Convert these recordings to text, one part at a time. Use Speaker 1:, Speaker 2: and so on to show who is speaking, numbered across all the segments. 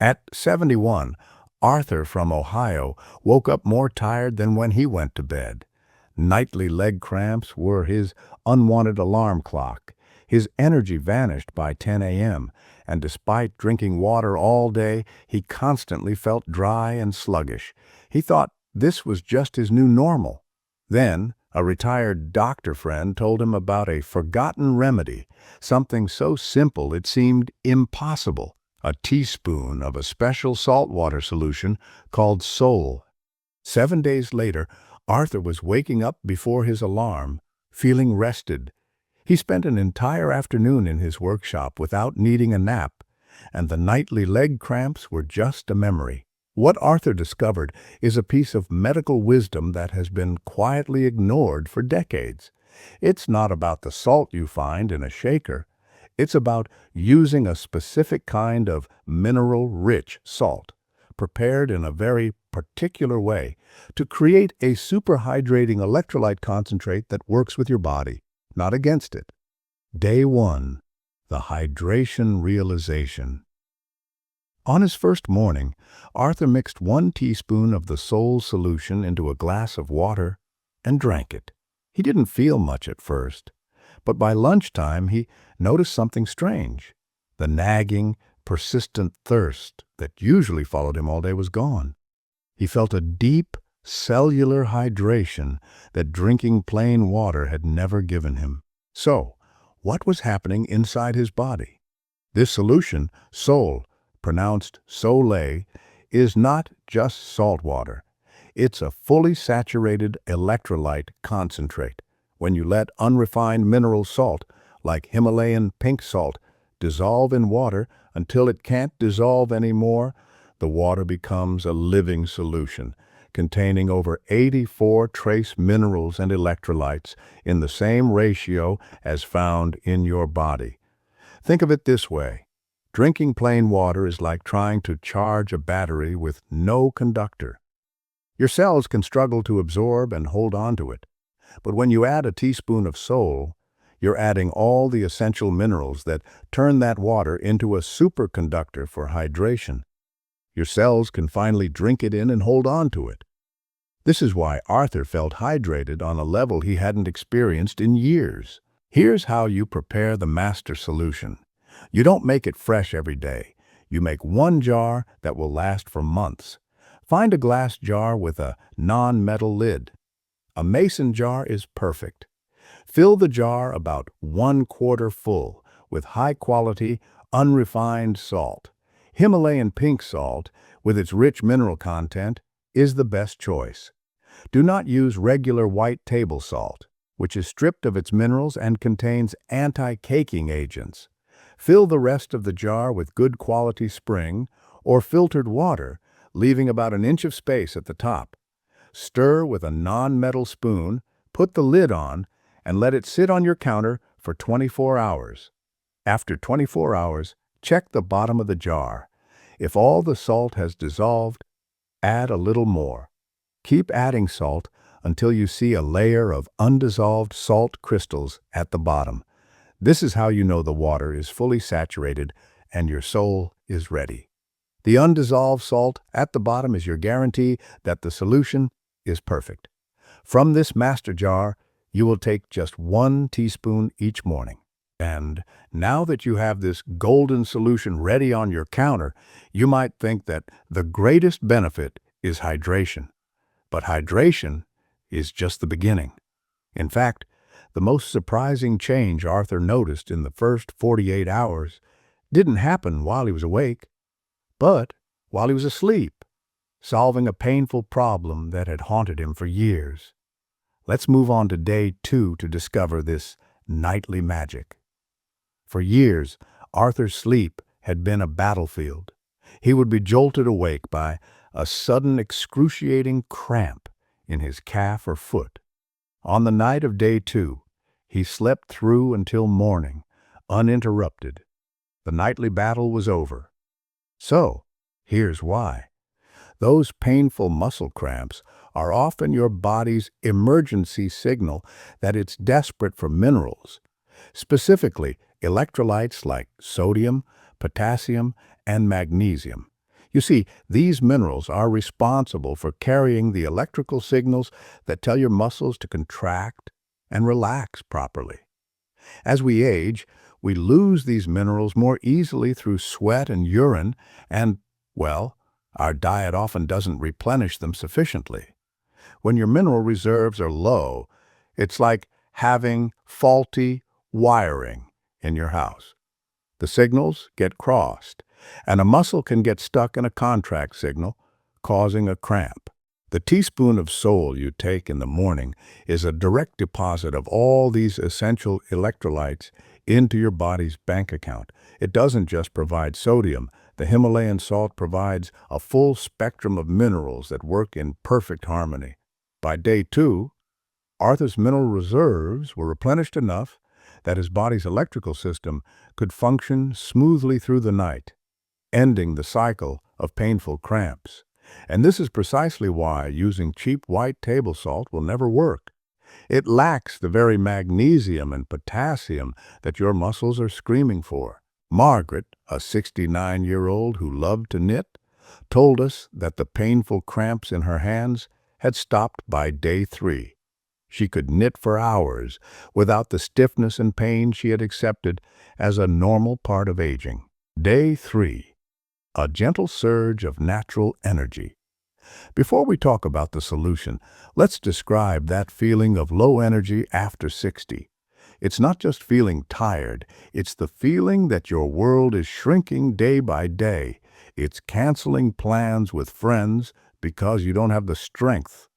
Speaker 1: At 71, Arthur from Ohio woke up more tired than when he went to bed. Nightly leg cramps were his unwanted alarm clock. His energy vanished by 10 a.m., and despite drinking water all day, he constantly felt dry and sluggish. He thought this was just his new normal. Then, a retired doctor friend told him about a forgotten remedy, something so simple it seemed impossible: a teaspoon of a special saltwater solution called Sol. 7 days later, Arthur was waking up before his alarm, feeling rested. He spent an entire afternoon in his workshop without needing a nap, and the nightly leg cramps were just a memory. What Arthur discovered is a piece of medical wisdom that has been quietly ignored for decades. It's not about the salt you find in a shaker. It's about using a specific kind of mineral-rich salt, prepared in a very particular way, to create a super-hydrating electrolyte concentrate that works with your body, not against it. Day 1. The Hydration Realization. On his first morning, Arthur mixed 1 teaspoon of the Sol solution into a glass of water and drank it. He didn't feel much at first, but by lunchtime he noticed something strange. The nagging, persistent thirst that usually followed him all day was gone. He felt a deep, cellular hydration that drinking plain water had never given him. So, what was happening inside his body? This solution, Sol, pronounced Soleil, is not just salt water. It's a fully saturated electrolyte concentrate. When you let unrefined mineral salt, like Himalayan pink salt, dissolve in water until it can't dissolve anymore, the water becomes a living solution, containing over 84 trace minerals and electrolytes in the same ratio as found in your body. Think of it this way. Drinking plain water is like trying to charge a battery with no conductor. Your cells can struggle to absorb and hold on to it. But when you add a teaspoon of Sol, you're adding all the essential minerals that turn that water into a superconductor for hydration. Your cells can finally drink it in and hold on to it. This is why Arthur felt hydrated on a level he hadn't experienced in years. Here's how you prepare the master solution. You don't make it fresh every day. You make 1 jar that will last for months. Find a glass jar with a non-metal lid. A mason jar is perfect. Fill the jar about 1/4 full with high-quality, unrefined salt. Himalayan pink salt, with its rich mineral content, is the best choice. Do not use regular white table salt, which is stripped of its minerals and contains anti-caking agents. Fill the rest of the jar with good quality spring or filtered water, leaving about an inch of space at the top. Stir with a non-metal spoon, put the lid on, and let it sit on your counter for 24 hours. After 24 hours, check the bottom of the jar. If all the salt has dissolved, add a little more. Keep adding salt until you see a layer of undissolved salt crystals at the bottom. This is how you know the water is fully saturated and your Sol is ready. The undissolved salt at the bottom is your guarantee that the solution is perfect. From this master jar, you will take just 1 teaspoon each morning. And now that you have this golden solution ready on your counter, you might think that the greatest benefit is hydration. But hydration is just the beginning. In fact, the most surprising change Arthur noticed in the first 48 hours didn't happen while he was awake, but while he was asleep, solving a painful problem that had haunted him for years. Let's move on to day 2 to discover this nightly magic. For years, Arthur's sleep had been a battlefield. He would be jolted awake by a sudden excruciating cramp in his calf or foot. On the night of day 2, he slept through until morning, uninterrupted. The nightly battle was over. So, here's why. Those painful muscle cramps are often your body's emergency signal that it's desperate for minerals, specifically electrolytes like sodium, potassium, and magnesium. You see, these minerals are responsible for carrying the electrical signals that tell your muscles to contract and relax properly. As we age, we lose these minerals more easily through sweat and urine, and, well, our diet often doesn't replenish them sufficiently. When your mineral reserves are low, it's like having faulty wiring in your house. The signals get crossed, and a muscle can get stuck in a contract signal, causing a cramp. The teaspoon of Sol you take in the morning is a direct deposit of all these essential electrolytes into your body's bank account. It doesn't just provide sodium. The Himalayan salt provides a full spectrum of minerals that work in perfect harmony. By day 2, Arthur's mineral reserves were replenished enough that his body's electrical system could function smoothly through the night, ending the cycle of painful cramps. And this is precisely why using cheap white table salt will never work. It lacks the very magnesium and potassium that your muscles are screaming for. Margaret, a 69-year-old who loved to knit, told us that the painful cramps in her hands had stopped by day 3. She could knit for hours without the stiffness and pain she had accepted as a normal part of aging. Day 3. A gentle surge of natural energy. Before we talk about the solution, let's describe that feeling of low energy after 60. It's not just feeling tired, it's the feeling that your world is shrinking day by day. It's canceling plans with friends because you don't have the strength.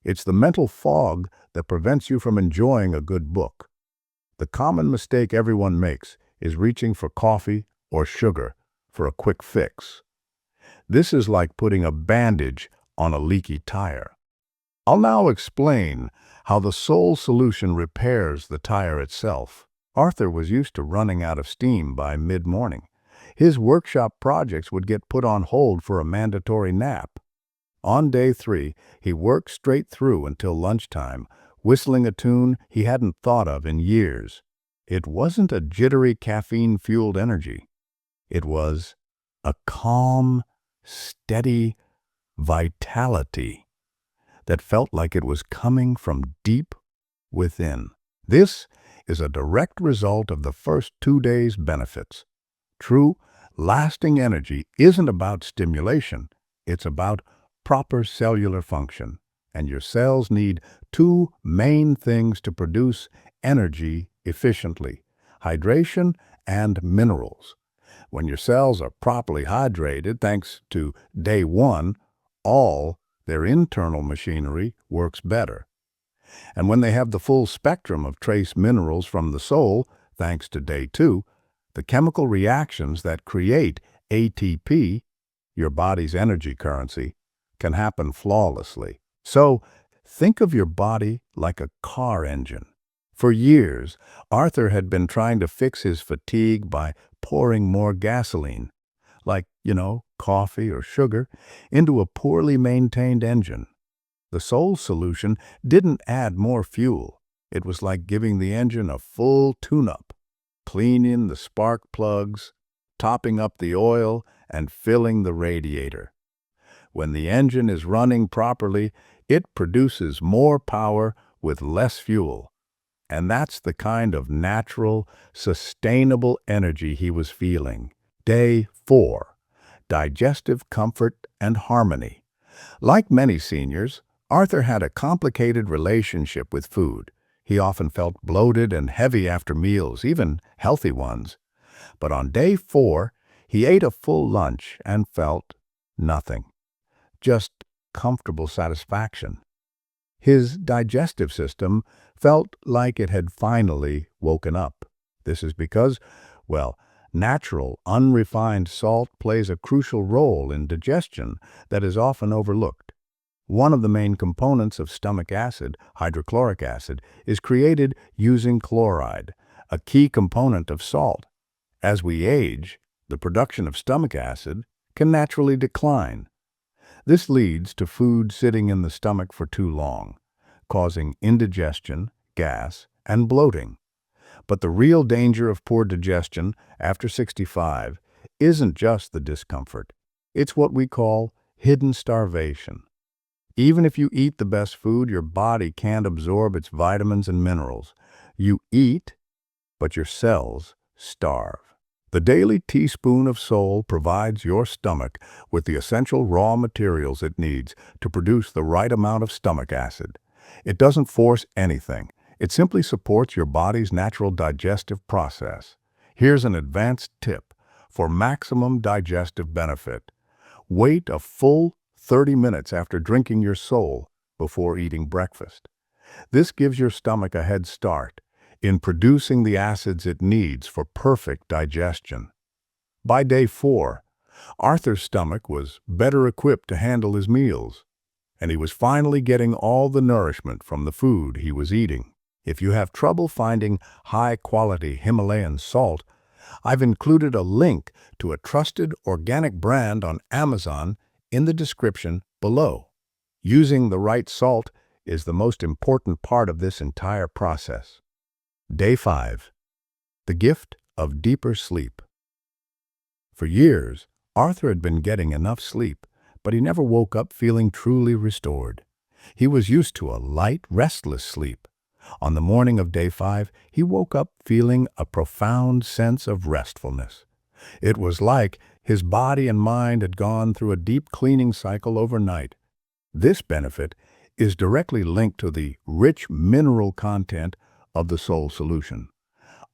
Speaker 1: It's the mental fog that prevents you from enjoying a good book. The common mistake everyone makes is reaching for coffee or sugar for a quick fix. This is like putting a bandage on a leaky tire. I'll now explain how the Sol solution repairs the tire itself. Arthur was used to running out of steam by mid-morning. His workshop projects would get put on hold for a mandatory nap. On day 3, he worked straight through until lunchtime, whistling a tune he hadn't thought of in years. It wasn't a jittery caffeine-fueled energy. It was a calm, steady vitality that felt like it was coming from deep within. This is a direct result of the first 2 days' benefits. True, lasting energy isn't about stimulation. It's about proper cellular function, and your cells need 2 main things to produce energy efficiently: hydration and minerals. When your cells are properly hydrated, thanks to day 1, all their internal machinery works better. And when they have the full spectrum of trace minerals from the Sol, thanks to day 2, the chemical reactions that create ATP, your body's energy currency, can happen flawlessly. So, think of your body like a car engine. For years, Arthur had been trying to fix his fatigue by pouring more gasoline, like, coffee or sugar, into a poorly maintained engine. The Sol solution didn't add more fuel. It was like giving the engine a full tune-up, cleaning the spark plugs, topping up the oil, and filling the radiator. When the engine is running properly, it produces more power with less fuel. And that's the kind of natural, sustainable energy he was feeling. Day 4. Digestive comfort and harmony. Like many seniors, Arthur had a complicated relationship with food. He often felt bloated and heavy after meals, even healthy ones. But on day 4, he ate a full lunch and felt nothing. Just comfortable satisfaction. His digestive system felt like it had finally woken up. This is because, natural, unrefined salt plays a crucial role in digestion that is often overlooked. One of the main components of stomach acid, hydrochloric acid, is created using chloride, a key component of salt. As we age, the production of stomach acid can naturally decline. This leads to food sitting in the stomach for too long, causing indigestion, gas, and bloating. But the real danger of poor digestion after 65 isn't just the discomfort. It's what we call hidden starvation. Even if you eat the best food, your body can't absorb its vitamins and minerals. You eat, but your cells starve. The daily teaspoon of Soul provides your stomach with the essential raw materials it needs to produce the right amount of stomach acid. It doesn't force anything. It simply supports your body's natural digestive process. Here's an advanced tip for maximum digestive benefit. Wait a full 30 minutes after drinking your Soul before eating breakfast. This gives your stomach a head start in producing the acids it needs for perfect digestion. By day 4, Arthur's stomach was better equipped to handle his meals, and he was finally getting all the nourishment from the food he was eating. If you have trouble finding high-quality Himalayan salt, I've included a link to a trusted organic brand on Amazon in the description below. Using the right salt is the most important part of this entire process. Day 5. The gift of deeper sleep. For years, Arthur had been getting enough sleep, but he never woke up feeling truly restored. He was used to a light, restless sleep. On the morning of day 5, he woke up feeling a profound sense of restfulness. It was like his body and mind had gone through a deep cleaning cycle overnight. This benefit is directly linked to the rich mineral content of the Soul solution.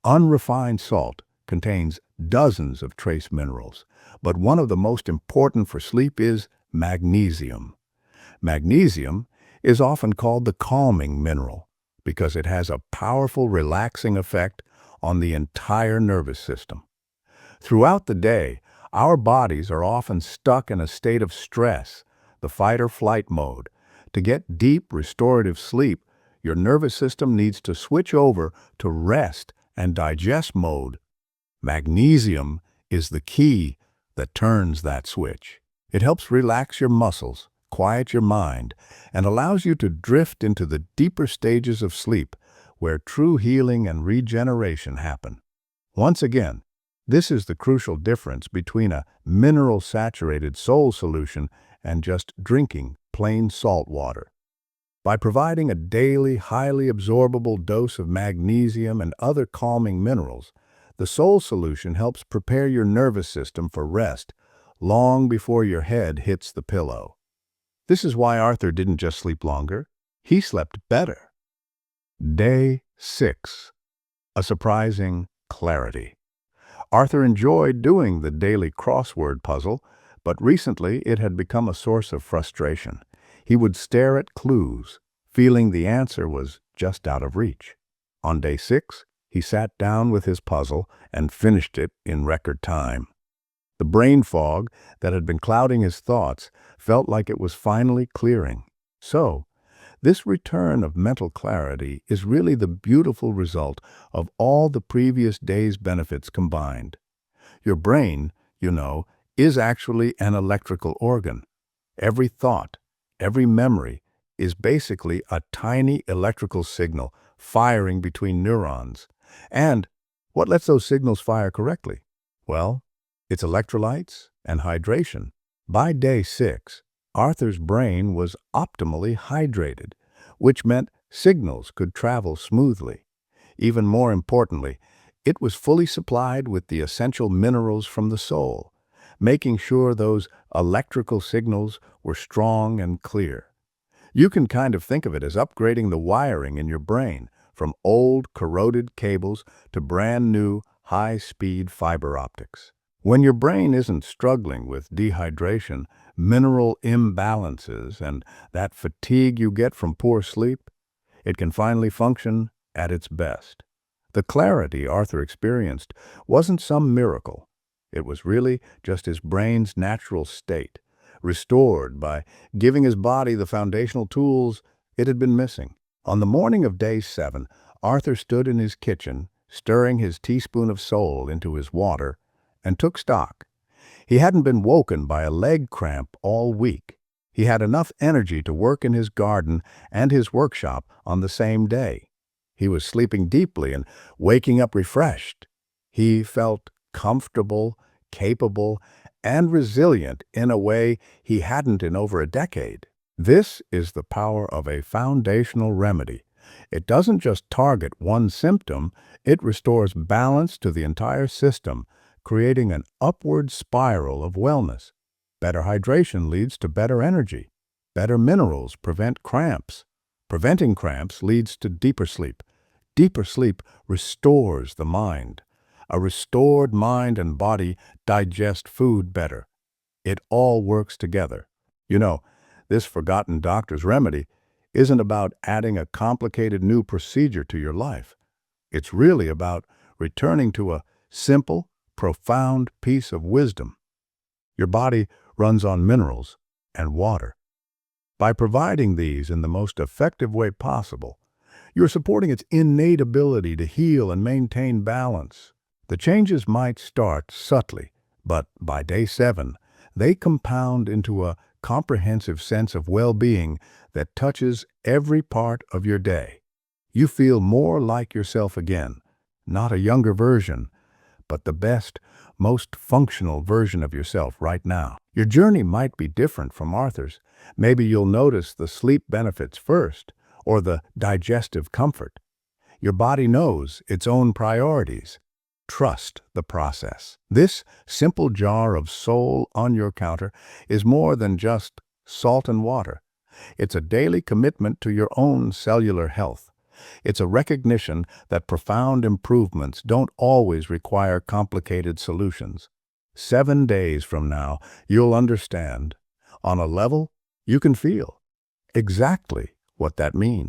Speaker 1: Unrefined salt contains dozens of trace minerals, but one of the most important for sleep is magnesium. Magnesium is often called the calming mineral because it has a powerful relaxing effect on the entire nervous system. Throughout the day, our bodies are often stuck in a state of stress, the fight-or-flight mode. To get deep, restorative sleep, your nervous system needs to switch over to rest and digest mode. Magnesium is the key that turns that switch. It helps relax your muscles, quiet your mind, and allows you to drift into the deeper stages of sleep where true healing and regeneration happen. Once again, this is the crucial difference between a mineral-saturated Soul solution and just drinking plain salt water. By providing a daily, highly absorbable dose of magnesium and other calming minerals, the Soul solution helps prepare your nervous system for rest long before your head hits the pillow. This is why Arthur didn't just sleep longer, he slept better. Day 6. A surprising clarity. Arthur enjoyed doing the daily crossword puzzle, but recently it had become a source of frustration. He would stare at clues, feeling the answer was just out of reach. On day 6, he sat down with his puzzle and finished it in record time. The brain fog that had been clouding his thoughts felt like it was finally clearing. So, this return of mental clarity is really the beautiful result of all the previous day's benefits combined. Your brain, is actually an electrical organ. Every thought, every memory is basically a tiny electrical signal firing between neurons. And what lets those signals fire correctly? Well, it's electrolytes and hydration. By day 6, Arthur's brain was optimally hydrated, which meant signals could travel smoothly. Even more importantly, it was fully supplied with the essential minerals from the Soul, making sure those electrical signals were strong and clear. You can kind of think of it as upgrading the wiring in your brain from old, corroded cables to brand new, high-speed fiber optics. When your brain isn't struggling with dehydration, mineral imbalances, and that fatigue you get from poor sleep, it can finally function at its best. The clarity Arthur experienced wasn't some miracle. It was really just his brain's natural state, restored by giving his body the foundational tools it had been missing. On the morning of day 7, Arthur stood in his kitchen, stirring his teaspoon of Soul into his water, and took stock. He hadn't been woken by a leg cramp all week. He had enough energy to work in his garden and his workshop on the same day. He was sleeping deeply and waking up refreshed. He felt comfortable, capable, and resilient in a way he hadn't in over a decade. This is the power of a foundational remedy. It doesn't just target one symptom, it restores balance to the entire system, creating an upward spiral of wellness. Better hydration leads to better energy. Better minerals prevent cramps. Preventing cramps leads to deeper sleep. Deeper sleep restores the mind. A restored mind and body digest food better. It all works together. You know, this forgotten doctor's remedy isn't about adding a complicated new procedure to your life. It's really about returning to a simple, profound piece of wisdom. Your body runs on minerals and water. By providing these in the most effective way possible, you're supporting its innate ability to heal and maintain balance. The changes might start subtly, but by day 7, they compound into a comprehensive sense of well-being that touches every part of your day. You feel more like yourself again, not a younger version, but the best, most functional version of yourself right now. Your journey might be different from Arthur's. Maybe you'll notice the sleep benefits first, or the digestive comfort. Your body knows its own priorities. Trust the process. This simple jar of soul on your counter is more than just salt and water. It's a daily commitment to your own cellular health. It's a recognition that profound improvements don't always require complicated solutions. 7 days from now, you'll understand, on a level you can feel, exactly what that means.